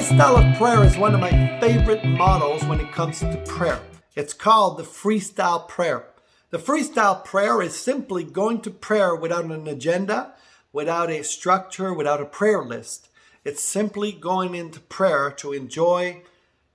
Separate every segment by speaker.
Speaker 1: style of prayer is one of my favorite models when it comes to prayer. It's called the freestyle prayer. The freestyle prayer is simply going to prayer without an agenda, without a structure, without a prayer list. It's simply going into prayer to enjoy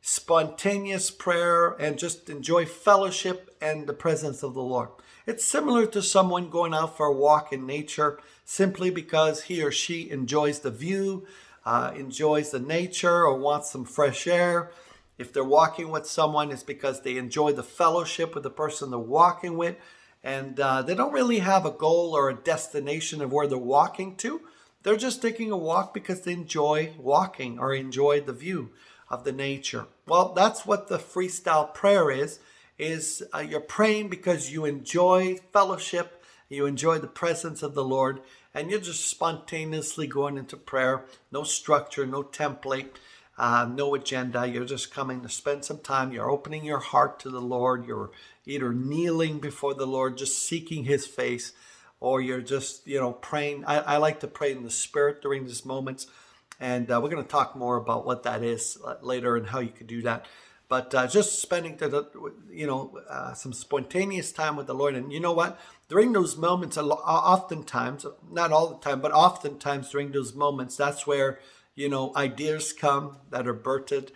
Speaker 1: spontaneous prayer and just enjoy fellowship and the presence of the Lord. It's similar to someone going out for a walk in nature simply because he or she enjoys the view, enjoys the nature, or wants some fresh air. If they're walking with someone, it's because they enjoy the fellowship with the person they're walking with, and they don't really have a goal or a destination of where they're walking to. They're just taking a walk because they enjoy walking or enjoy the view of the nature. Well, that's what the freestyle prayer is you're praying because you enjoy fellowship, you enjoy the presence of the Lord, and you're just spontaneously going into prayer. No structure, no template, no agenda. You're just coming to spend some time. You're opening your heart to the Lord. You're either kneeling before the Lord, just seeking His face, or you're just, praying. I like to pray in the Spirit during these moments, and we're going to talk more about what that is later and how you could do that. But just spending some spontaneous time with the Lord. And you know what? During those moments, oftentimes, not all the time, but oftentimes during those moments, that's where, ideas come that are birthed.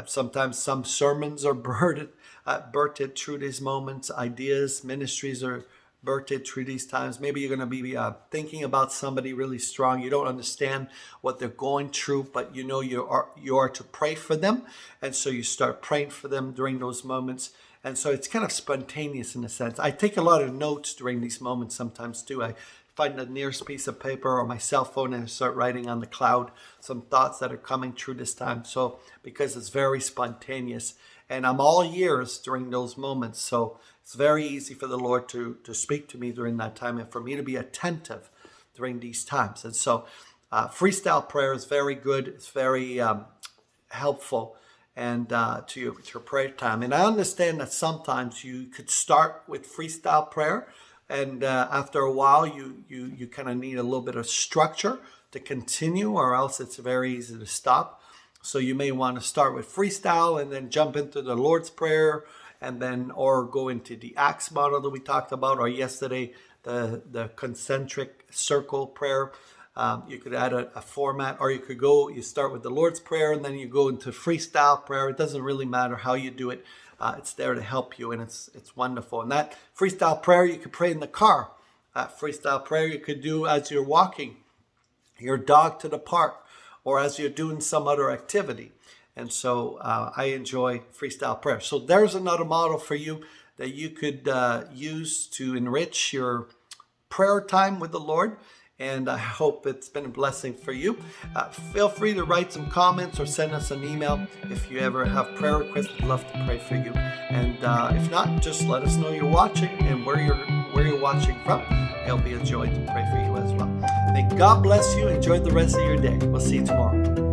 Speaker 1: Sometimes some sermons are birthed through these moments. Ideas, ministries are birthed through these times. Maybe you're going to be thinking about somebody really strong. You don't understand what they're going through, but you are to pray for them. And so you start praying for them during those moments. And so it's kind of spontaneous in a sense. I take a lot of notes during these moments sometimes too. I find the nearest piece of paper or my cell phone and I start writing on the cloud some thoughts that are coming through this time. So because it's very spontaneous, and I'm all ears during those moments. So it's very easy for the Lord to speak to me during that time and for me to be attentive during these times. And so freestyle prayer is very good. It's very helpful and to your prayer time. And I understand that sometimes you could start with freestyle prayer, and after a while you kind of need a little bit of structure to continue, or else it's very easy to stop. So you may want to start with freestyle and then jump into the Lord's Prayer, and then or go into the Acts model that we talked about, or yesterday the concentric circle prayer. You could add a format, or you start with the Lord's Prayer and then you go into freestyle prayer. It doesn't really matter how you do it. It's there to help you, and it's wonderful. And that freestyle prayer you could pray in the car. Freestyle prayer you could do as you're walking your dog to the park, or as you're doing some other activity. And so I enjoy freestyle prayer. So there's another model for you that you could use to enrich your prayer time with the Lord. And I hope it's been a blessing for you. Feel free to write some comments or send us an email if you ever have prayer requests. We'd love to pray for you. And if not, just let us know you're watching and where you're watching from. It'll be a joy to pray for you as well. May God bless you. Enjoy the rest of your day. We'll see you tomorrow.